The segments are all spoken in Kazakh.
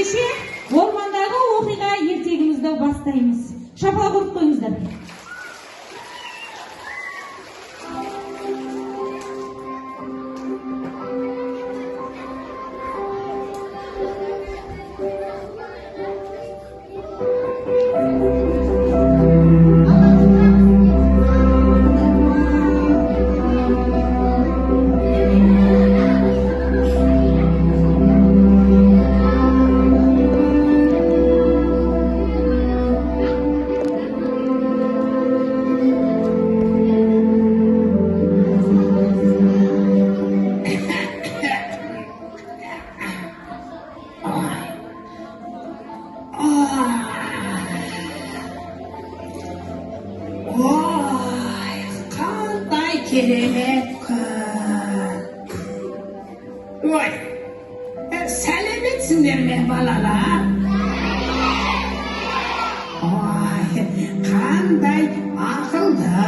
ендеше ормандағы оқиға ертегімізді бастаймыз. Шапалақ ұрып қойыңыздар. Oy, selametsinler mi balalar? Oy, qanday aqlda,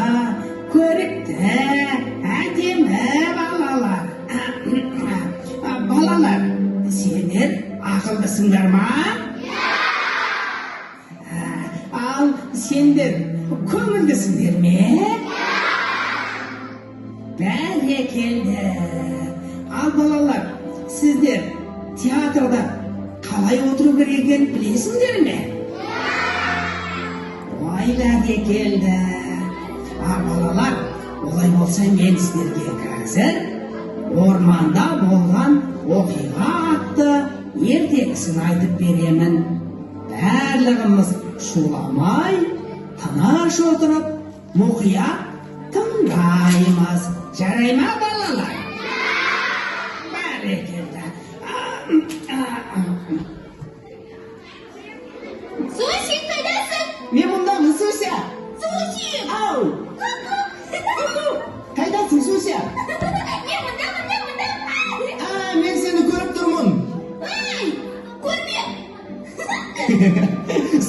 ko'rikda, ademi balalar. Balalar, senlar aqldasinglarmi? Al, senlar ko'ngildasinglarmi? Barakallah. Al balalar, sizler tiyatroda qalay o'tirib kerakligini bilasizlarmi? Voy barakallah. Balalar, olay bo'lsa men sizlarga hozir o'rmonda bo'lgan o'qiga atdi ertakisini aytib beraman. Barlig'imiz shulamay, tanash o'tirib, muqiya tinglaymiz. Jaraymi balalar? Сусик, қайдасың? Мен мұндамын, Суся. Сусик! Ау! Қайдасың, Суся? Мен мұндамын. Мен сені көріп тұрмын. Ай, көрме!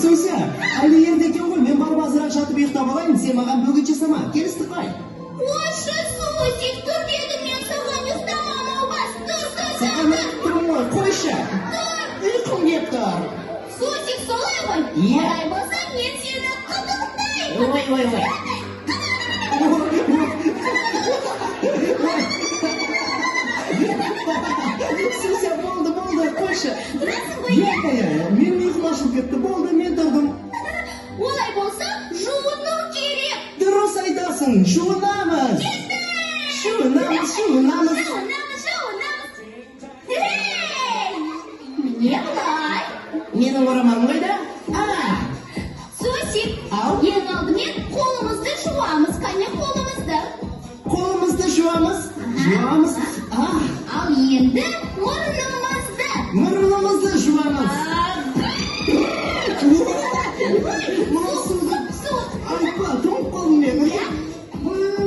Суся, әлі ерте екен ғой, мен барып азырақ жатып ұйықтап алайын, сен маған бөгет жасама, келістік қай? Қойшы, Сусик, тұр дедім мен саған ұйықтамам, аубас. Тұр, Саған тұрмын ғой, қойшы. Ұйқым кеп тұр. Сусик, солай ғой? Иә. Олай болса, мен сені қытықтаймын. Ой. Суся, болды, қойшы. Тұрасың ғой? Мен ұйқым ашылып кетті, болды, мен тұрдым. Олай болса, жуыну керек. Дұрыс айтасың, жуынамыз. Жуынамыз. Жуынамыз. Міне бұлай. Менің орамалым қайда? Сусик, Ау? ең алдымен қолымызды жуамыз, кәне қолымызды. Қолымызды жуамыз. Ал енді мұрнымызды. Мұрнымызды жуамыз. Айтпа, тоңып қалдым мен.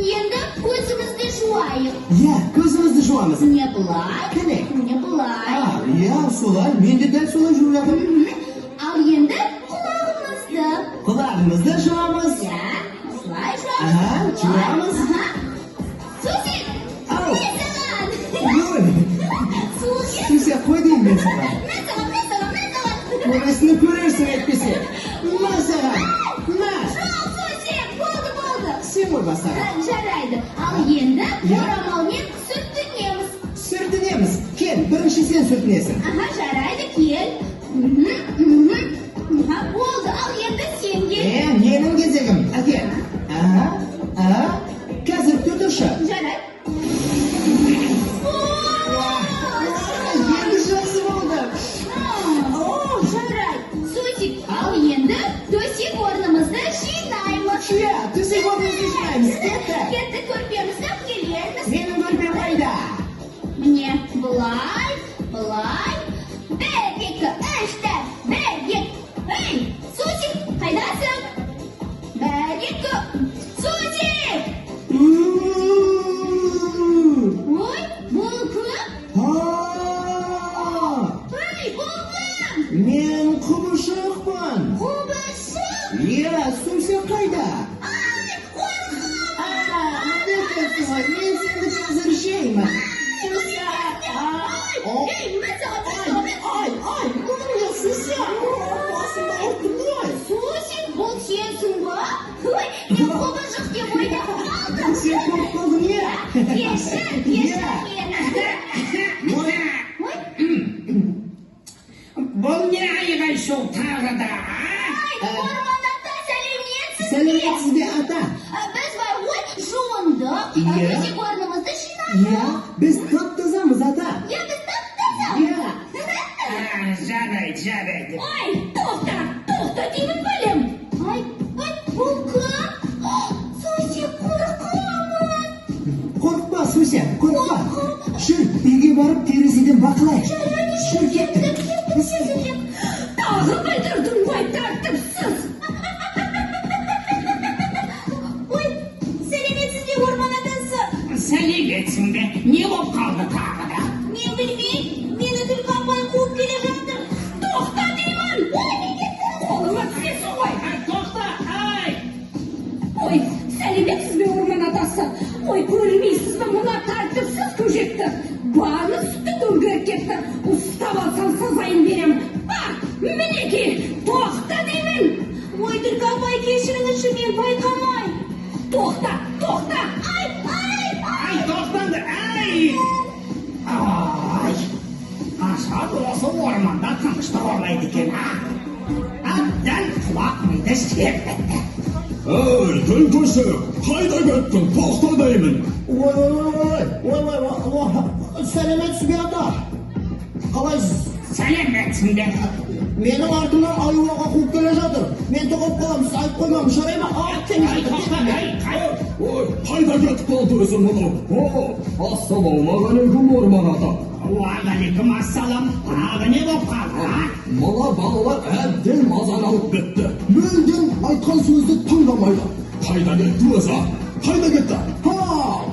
Енді көзімізді жуайық. Иә, көзімізді жуамыз. Міне бұлай. Кәне? Міне бұлай. Иә, солай, мен де дәл солай жуып жатырмын. Ал енді құлағымызды. Құлағымызды жуамыз. Иә, осылай Жуамыз. Сусик, Ау. не саған? Ой, Сусик. Суся, қой дейін мен саған. Мен саған. Көресіні көрерсің әйтпесе. Ма саған, ма. Жоқ, Сусик, болды. Сен ғой бастаған. Жарайды. Ал енді орамалмен сүртінеміз. Сүртінеміз. Кел, бірінші сен сүртінесің. Жарайды, кел. Болды, ал енді сен кел. Менің кезегім. Әкел. Қазір күтірші. Жарайды. Енді жақсы болды. Жарайды. Сусик, ал енді төсек орнымызды жинаймыз. Төсек орнымызды жинаймыз. Кетті көрпемізді келерміз. Менің көрпем қайда? Міне, бұлай. 1, 2, 3, 4, 1, 2. Ей, Сусик, қайдасың? 1, 2. Сусик! Ой, бұл кім? Ей, бұл кім? Мен құбышықпын. Құбышық? Иә, Суся қайда? Ай, қорқам! Мен сені қазір жеймін. Ей, мен саған. Мұның несі? korkib qoldim ya. Yasha meni. Bu ne ayg'ayshuv tag'ida? O'rmonda samimiyatsiz. Samimiyatsiz be ata. Biz voy juvondoq. Iya. Biz o'rnimizda Ya, biz top-tozamiz ata. Ya biz taptazam. Ya. Jaraydi. Ay, to'xta deyman bolam. Ay, bu kim? So'zi qo'rqaman. Qo'rqma Susya, qo'rqma. Shu uyga borib terisidan baqlay. Ketdim. Tag'in qaytardim voy tartibsiz. Voy, samimiyatsiz o'rmon otasi. Salivetsin be. Ne bo'lib qoldi tag'ida? Men bilmay, meni Dilqabay quvib kelishyapti. To'xta deyman. Qo'limga tushsin voy. To'xta, ay! Oy, salimetsiz be o'rmon otasi. Oy, ko'rmaysizmi buna tartibsiz ko'jakdi. Bari sutni o'rgirib ketdi. Ustab olsam sazayin beraman. Bak, mineki, to'xta deyman. Voy, Dilqabay kechiringchi, men payqamay. To'xta. Ay! Ay, to'xtandi, ay! Ay! Ashab o'sha o'rmonda tanishtirib olmaydi ekan, ha? Abdan quloq miyda serpatdi. Ey, Dilkushi, qayda ketding? To'xta deyman. Voy. Salomatsiz be ata. Qalaysiz? Salomatsin be. Meni ortimdan ayvonga quvib kelishadir. Men to'qib qolam, siz aytib qo'yman, sharayman. Ay, to'xta, ay, qayt. Voy, qayda ketib qoldirsan buni? Assalomu alaykum o'rmon ota. Va alaykum assalom. Tag'i ne bo'lib qoldi, ha? Mana balalar abdin mazani olib ketdi. Bildim, aytgan so'zni tinglamaydi. Qayda ketdi o'zi? Qayda ketdi? Ha,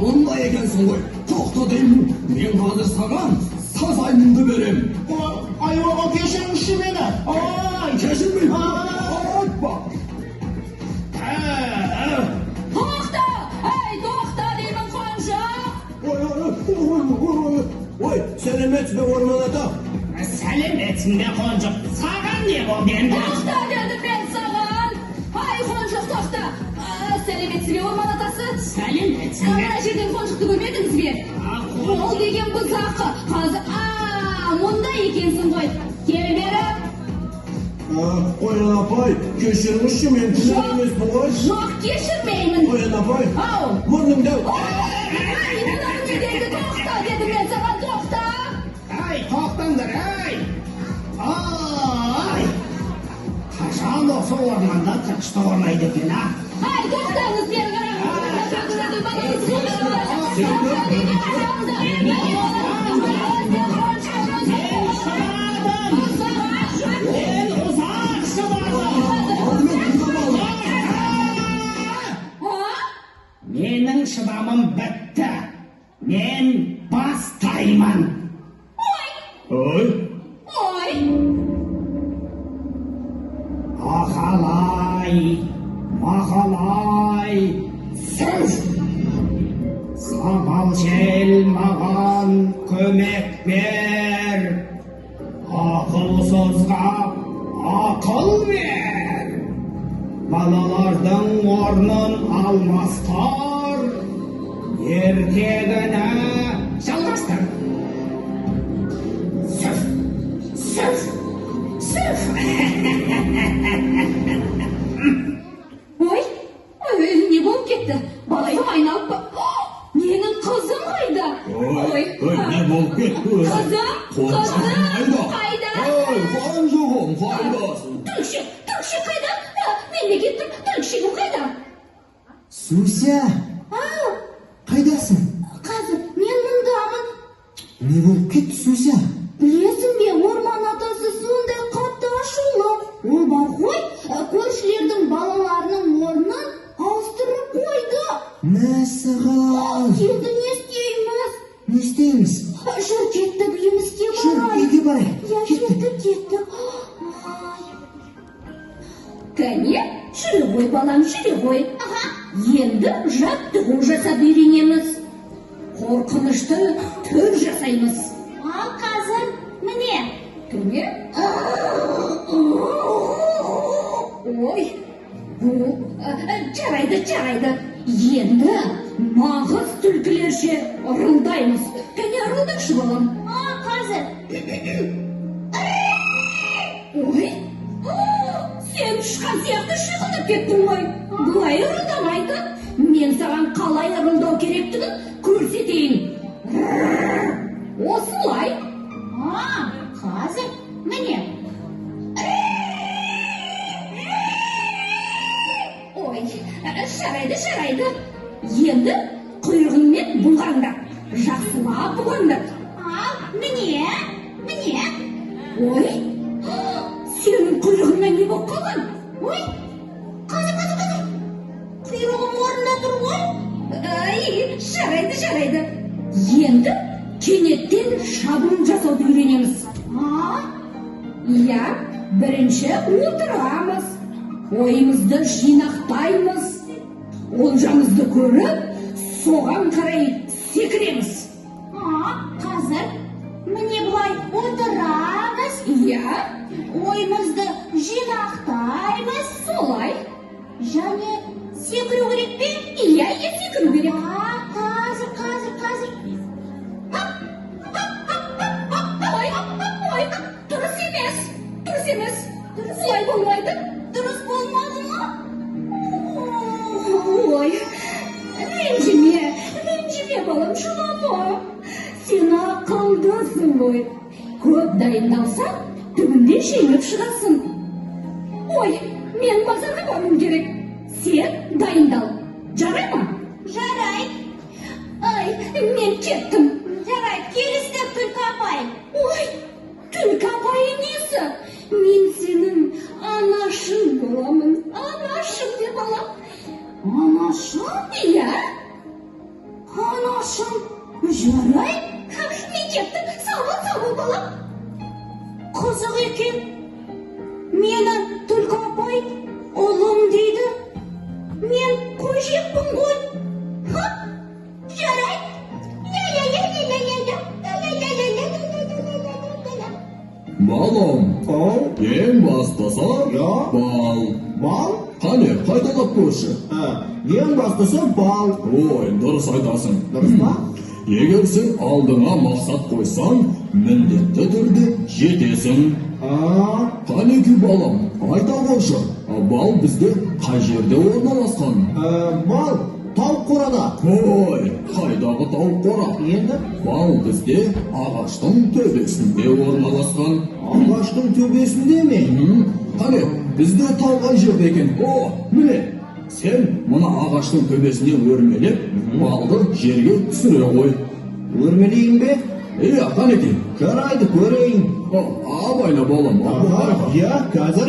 bunday ekansan qo'y. To'xta deyman. Men hozir sagan sazaynimni beraman. Ayvonga kechiringchi meni. Ay, Kechirmayman. Ay. Aytma. To'xta. Ay, to'xta deyman qo'nshoq. Voy, salomatsiz be o'rmon ata. Salomatsin be qo'njiq. Sag'an ne bo'ldi endi? To'xta dedim men sana. Ay, qo'nshoq to'xta. Salimetsiz be o'rmon otasi. Salomatsin be. Mana shu yerdan qo'nshoqni ko'rmadingizmi? Ol degan buzoqi. Hozir bunday ekansin voy. Kel beri. Qo'yin apay, kechiringchi, men tushar emasman voy. Yo'q, kechirmayman. Qo'yin apay. Au. Burnimda. To'xta dedim men sana, to'xta. Ay, to'xtandir, ay! Ay! Qachon o'sha o'rmonda tanishtirib olmaydi ekan, ha? Ay, to'xtamiz beri qarang. Mening shibamim bitta. Men bastayman. Oy, Oy. Mahalay, söz. Samal mağan kömek ver. Akılsızga akıl ver. Balalardan ornun almastar. Erkegine çalmastır. Söz. Oy, ne bo'lib ketdi? Bolam aylanib, mening qizim qayda? oy, ne bo'lib ketdi o'zi? Qizim qayda? Oy, qo'njog'im qaydasın? Turkshi qayda? Men ketdim, turkshigim qayda? Susya, qaydasan? Qizi, men bundaman. Ne bo'lib ketdi Susya? Bilasizmi, o'rmon otasi sonday qattiq ashula. U qo'y, ko'rishlarning balalarining o'rnin avstirib qo'ydi. Masalan. Endi ne istaymiz? Ne istaymiz? Shirkatda uyimizga Shu boraylik. uyga boraylik. Ya, ketdi. Qani, shuni qo'y bolam, shuni qo'y. Aha. Endi jabdug'u jasad beramiz. Qo'rqinishda tur jasaymiz. Qizim, mine. Qani? Oy. Bu jaraydi. Endi Нағыз түлкілерше ырылдаймыз. Кәне ырылдақшы балам. Қазір. Ой, сен ұшқан сияқты шиқылып кеттің ғой. Бұлай ырылдамайды. Мен саған қалай ырылдау керектігін көрсетейін. Осылай. Қазір. Міне. Ой, жарайды. Енді құйрығыңмен бұлғаңдап, жақсылап бұлғаңдап. Міне. Ой, сенің құйрығыңа не болып қалған? Ой, қазір. Құйрығым орнында тұр ғой. Ай, жарайды. Енді кенеттен шабуыл жасауды үйренеміз. Иә, бірінші отырамыз. Ойымызды жинақтаймыз. Олжамызды көріп, соған қарай секіреміз. Қазір. Міне бұлай отырамыз. Иә, Ойымызды жинақтаймыз. солай. Және секіру керек пе? Иә, секіру керек. Қазір. Ой, дұрыс емес. Солай болмайды. Дұрыс болмады ма? Ой, ренжіме балам, жылама. Сен ақылдысың ғой. Көп дайындалсаң, түбінде жеңіп шығасың. Ой, мен базарға баруым керек. Сен дайындал. Жарай ма? Жарайды. Ай, мен кеттім. Жарайды, келістік Түлкі апай. Ой, Түлкі апайы несі? Мен сенің анашың боламын. Анашың де балам. Анашым? Иә. Анашым. Жарайды. Мен кеттім. Сау бол балам. Қызық екен. Мені Түлкі апай ұлым дейді. Мен көжекпін ғой. Жарайды. Балам, ең бастысы бал. Бал? Қане, қайталап көрші. Ең бастысы бал. Ой, дұрыс айтасың. Дұрыс па? Егер сен алдыңа мақсат қойсаң, міндетті түрде жетесің. Қанеки балам, айта қойшы, бал бізде қай жерде орналасқан? Бал тауық қорада. Ой, қайдағы тауық қора? Енді? Бал бізде ағаштың төбесінде орналасқан. Ағаштың төбесінде ме? Қане, бізде тау қай жерде екен? Міне, сен мына ағаштың төбесіне өрмелеп, балды жерге түсіре қой. Өрмелейін бе? Иә, қанеки? Жарайды, көрейін. Абайла балам. Иә, қазір.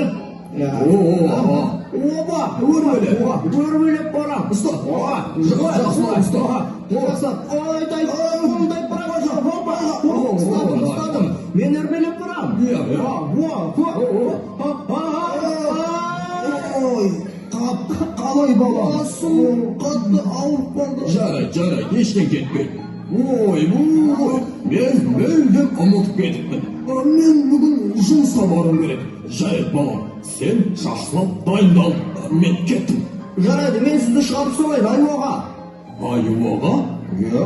Опа, өрмелеп барам. Ұста. Жақсылап ұста. Ойдай, ұстадым. Мен өрмелеп барам. Ой, қалай балам? Асыл, қатты ауырып қалды. Жарайды, ештен кетпейді. Ой, мен мүлдем ұмытып кетіппін. Мен бүгін жұмысқа баруым керек. Жарайды балам, сен жақсылап дайындал. Мен кеттім. Жарайды, мен сізді шығарып салайын, айуаға. Айуаға? Иә.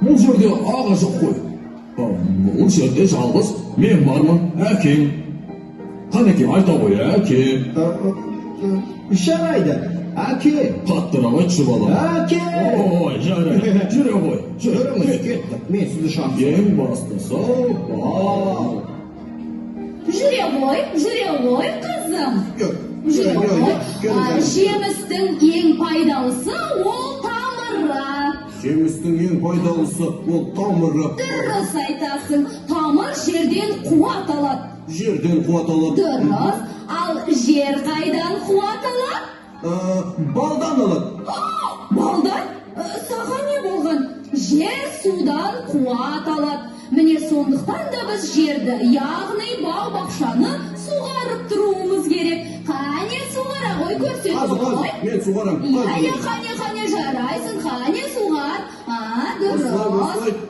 Бұл жерде аға жоқ қой. Бұл жерде жалғыз мен бармын, әкең. Қанеке, айта қой, әке. Жарайды, әке. Қаттырақ айтшы балам. Әке. Ой, жарайды, жүре ғой. Жүріңіз, кеттік, мен сізді шығарып салайын. Ең бастысы бал. Жүре ғой, қызым. Жүре ғой. Жемістің ең пайдалысы ол тамыры. Жемістің ең пайдалысы ол тамыры. Дұрыс айтасың, тамыр жерден қуат алады. Жерден қуат алады. Дұрыс, ал жер қайдан қуат алады? Балдан алады. Балдан? Саған не болған? Жер судан қуат алады. Міне сондықтан да біз жерді, яғни бау-бақшаны суғарып тұруымыз керек. Қане суғара ғой, көрсет ғой. Мен суғарам. Қане жарайсың, қане суғар. Дұрыс.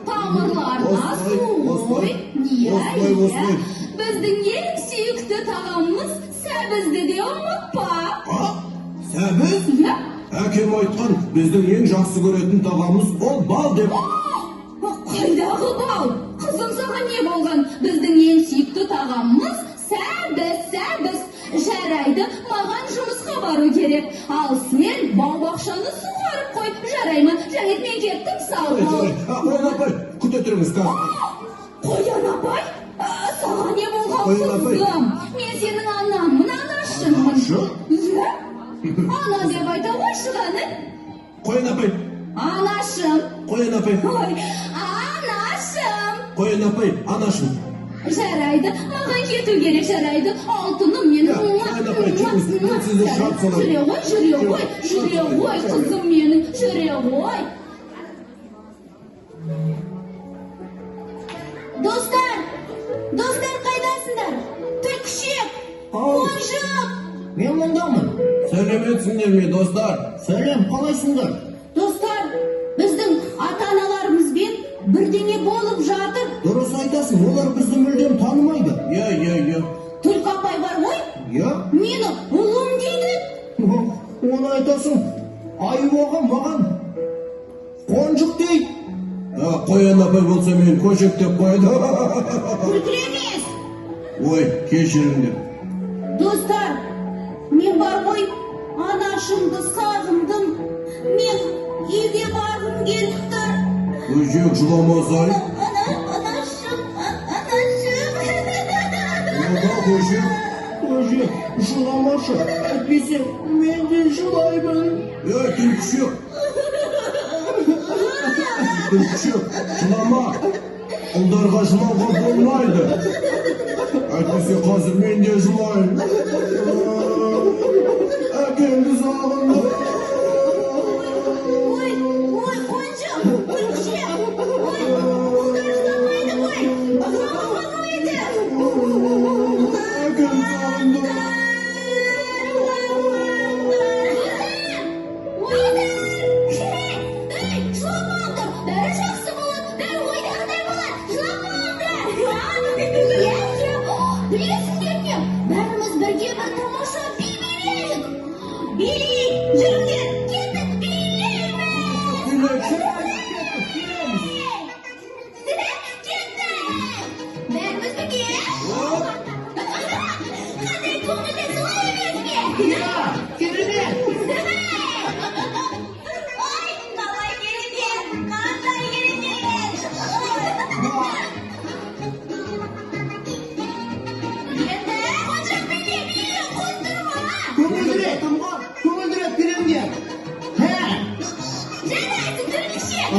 Тамырларына су ғой. Біздің ең сүйікті тағамымыз сәбізді де ұмытпа. Сәбіз? Иә. Әкем айтқан, біздің ең жақсы көретін тағамыз ол бал деп. Қайдағы бал? Қызым, саған не болған? Біздің ең сүйікті тағамымыз сәбіз. Жарайды, маған жұмысқа бару керек. Ал сен бау-бақшаны суғарып қой. Жарай ма? Жарайды, мен кеттім, сау бол. Қоян апай, күте тұрыңыз қазір. Қоян апай? Саған не болған Қоян апай. қызым? Мен сенің анаңмын, анашымын. Анашы? Иә? Ана деп айта қойшы ғаны. Қоян апай, Анашым. қоян апай, Ой, анашым. қоян апай, анашым. Жарайды, маған кету керек, жарайды. Алтыным менің. Я, қоян апай, жүріңіз, мен сізді шарт салайын. Жүре ғой, қызым менің, жүре ғой. Достар қайдасыңдар? Түлкішек, Ау. қожық. Мен мұндамын. Сәлеметсіңдер ме, достар? Сәлем, қалайсыңдар? Достар, біздің ата-аналарымызбен бірдеңе болып жатыр. Дұрыс айтасың, олар бізді мүлдем танымайды. Я. Түлкі апай бар ғой, Я? мені ұлым дейді. Оны айтасың, айуаға маған қонжық дейді. Қоян апай болса мен көшек деп қойды. Күлкілі емес. Ой, кешіріңдер. Достар, мен бар ғой, анашымды сағындым. Мен үйге барғым келді. Көжек жыламасай. Анашым. Ода көжек. Көже, жыламашы, әйтпесе мен де жылаймын. Түлкішек. Түлкішек, жылама. Ұлдарға жылауға болмайды. Әйтпесе қазір мен де жылайын. Әкемді сағындым. Ой, қонжық, күлкішек. Ой, ұлдар жыламайды ғой. Жыламайды. Әкемді сағындым. Бәрі жақсы болады, бәрі ойдағыдай болады. Жыламаңдар. Білесіңдер ме? Бәріміз бірге бір тамаша би билейік. Билейік, жүріңдер, кеттік, Бәріміз бірге. Қандай көңілді солай емес пе? Я, керемет. Ой, қалай керемет, қандай керемет. Енді қонжық бейне бейне қоздырма. Көңілдірек беремдер. Жарайсың, түлкішек.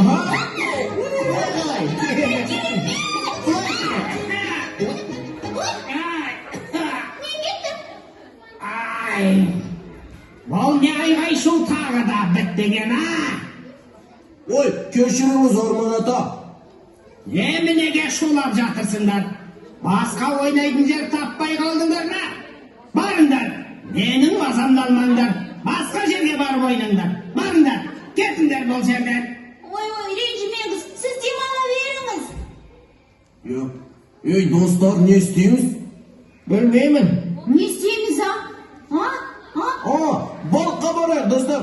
Бұл не айғай-шу тағы да бітпеген, Ой, кешіріңіз Орман ата. Неменеге шулап жатырсыңдар? Басқа ойнайтын жер таппай қалдыңдар ма? Барыңдар, менің мазамды алмаңдар. Басқа жерге барып ойнаңдар. Барыңдар, кетіңдер бұл жерден. Ой, ренжімеңіз, сіз демала беріңіз. Ей, достар, не істейміз? Білмеймін. Не істейміз, Балыққа барайық, достар.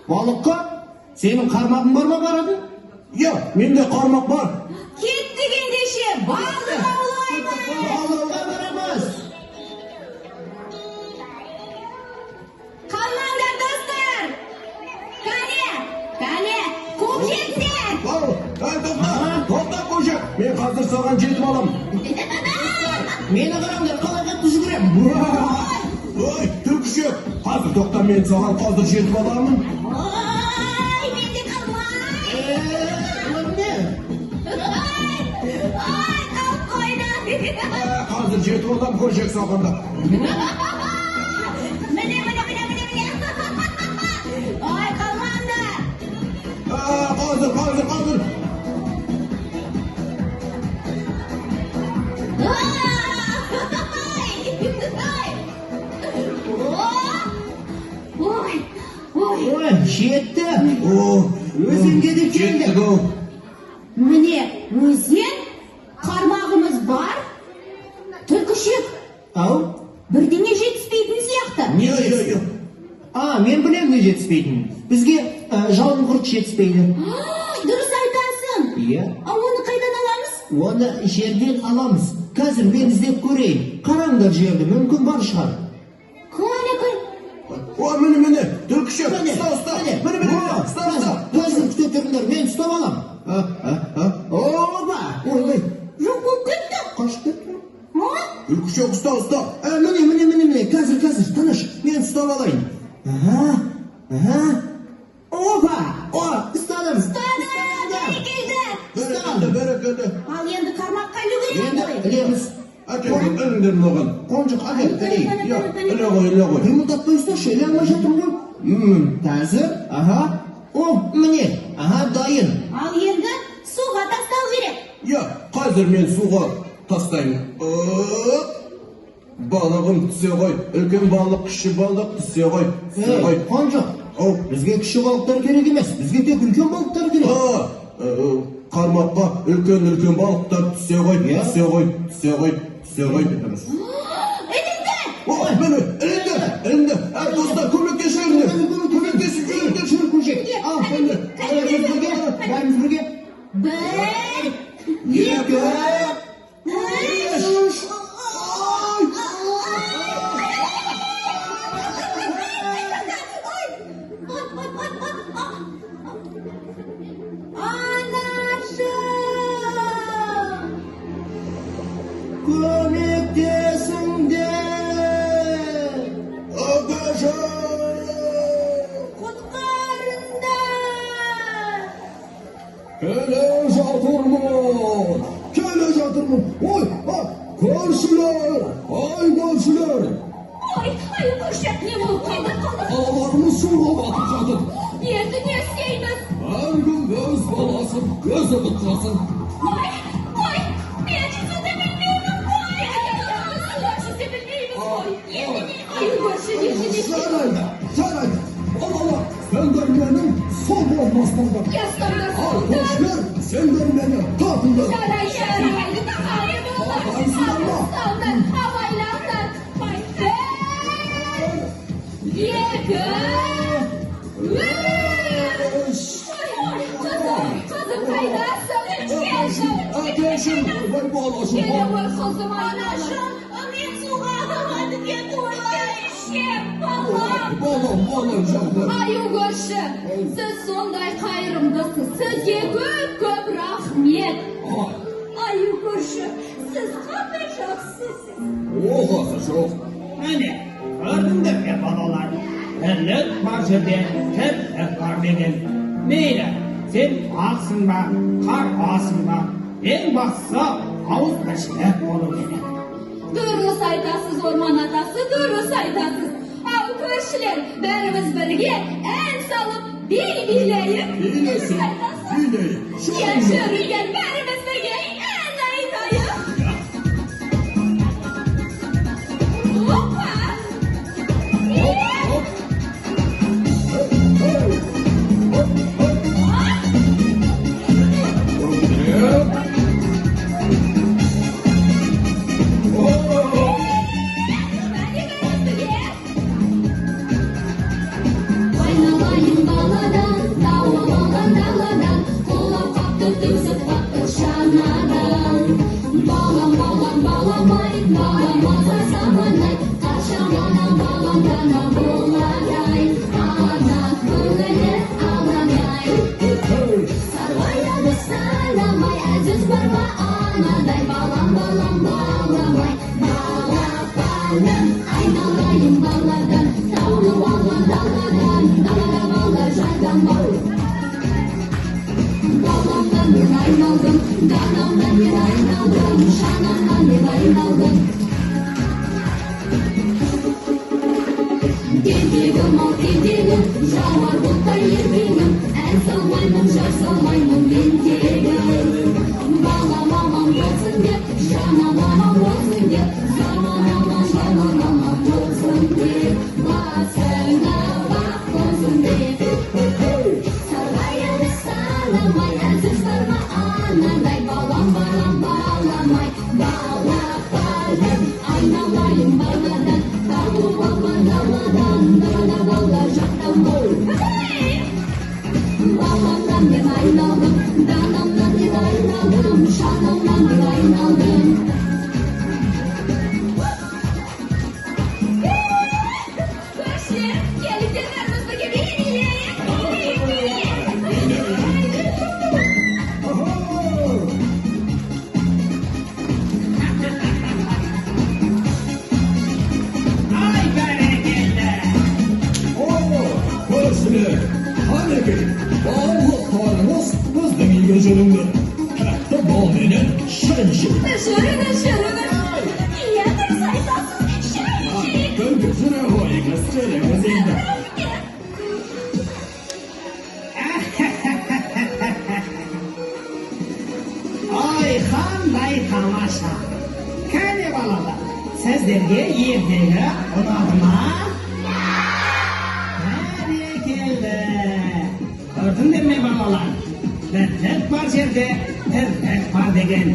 Балыққа? Сенің қармағың бар ма барады? Менде қармақ бар. Кеттік ендеше, балық аулаймыз. Балыққа барамыз. Қалмаңдар, достар. Кәне, көкжектер. Тоқта көжек, мен қазір саған жетіп алам. Мені қараңдар, қалай қатты жүгірем. Ой, түлкішек, қазір тоқта, мен саған қазір жетіп аламын. Ой, мен де қалмай. Ой, қалып қойды. Қазір жетіп алам көжек сағында. Міне. Ой, қалмаңдар. Қазір. Ой, жетті. Өзенге де келді. Міне, өзен, қармағымыз бар. Түлкішек, Ау? бірдеңе жетіспейтін сияқты. Не? Men bilem ne жетіспейтін. Бізге жауын құрт жетіспейді. Дұрыс айтасың. Иә. Оны қайдан аламыз? Оны жерден аламыз. Қазір мен іздеп көрейін. Қараңдар жерді, мүмкін бар шығар. Міне, түлкіші, ұста. Қазір күте тұрыңдар, мен ұстап алам. Опа! Ой. Жоқ болып кетті. Қашып кетті. Түлкіші, ұста. Міне, қазір, тыныш, мен ұстап алайын. Опа! Ұстадым. Бәрекелді. Ал енді қармаққа ілу керек Енді қой. ілеміз. Әкелдім, іліңдер маған. Қонжық, әкел, ілейін. Іле ғой. Қимылдатпай ұсташы, іле алмай жатырмын ғой. Қазір, міне, дайын. Ал енді суға тастау керек. Қазір мен суға тастаймын. Балығым түсе ғой. Үлкен балық, кіші балық түсе ғой. Қонжық, бізге кіші балықтар керек емес, бізге тек үлкен балықтар керек. Қармаққа үлкен балықтар түсе ғой. Ілінді. Достар, көмектесіңдер. Бәріміз бірге. 1, 2, 3. көмектесіңдер. Құтқарыңдар. Келе жатырмын. Ой, көршілер. Ой, көрші, не болып қалды? Балаларымыз суға батып жатыр. Енді не істейміз? Әркім өз баласын көзі тұтқасын. Ой, мен жүзуді білмеймін. Жүзе білмейміз. Көрші, Жарайды. Балалар, сендер менің сол болмастыңдар. ястаңдар, Ал көршілер, сендер мені тартыңдар. Жарайды. Абайлаңдар. Kızım kaydasın. Ateşim, ben bu alaşım. Kızım anlaşım. Мен суға қалмады кетті ойлай. Балам жандар. Аю көрші, сіз сондай қайырымдысыз. Сізге көп рахмет. Аю көрші, сіз қандай жақсысыз. Оғасы жоқ. Міне, көрдіңдер ме балалар? Тірлік бар жерде, тірлік бар деген. Мейлі, сен ақсың ба, қар асың ба, ең бастысы ауыз біршілік болу керек. Дұрыс айтасыз, орман атасы, дұрыс айтасыз. Ау көршілер, бәріміз бірге ән салып, билейік. Билесін, билейік. Жүрген бәріміз бірге ән айтайық. Опа! Айналайын баладан, тауып алған даладан, құлап қапты төсіп қапты шанадан. Балам-ай, баламаза заман-ай, қашан балам-дана болады-ай, ана көңілі алаңай. Сарғаяды сайламай, әзіз бар ма анадай, балам-ай, балапаным, айналайын баладан, тауып алған даладан, далада бала жайдамай. Баламдан мен айналдым, данамдан мен айналдым, шанамдан мен айналдым. Тентегім, жауар бұлттай ербегім, ән салмаймын, жар салмаймын мен тегім. Балам аман болсын деп, жанам аман болсын деп, заман аман, жанам аман. Veremiz endi. Ay qanday tamasha. Qani balalar, sizlarga yerdagi unadimi? Barakalda. Ko'rdinglarmi balalar? Birlik bor yerda tirlik bor degan.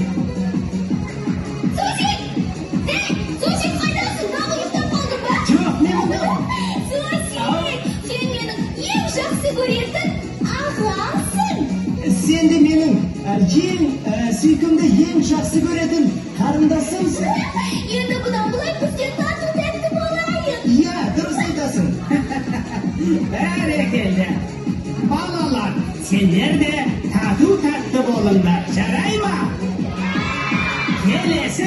Sushi! Hey! Sushi qaydasın? Nima yutib qolding ba? Yo'q, men undan. Sushi! Sen meni eng yaxshi ko'rayotgan a'zosin. Sen de mening suykumda eng yaxshi ko'radigan qarindossimsan. Endi bundan bular bizga tatlı tatlı bo'laylik. Ya, durust aytasan. Barakalda. Balalar, senlar de tatlı bo'linglar, jaraymi? Kelasi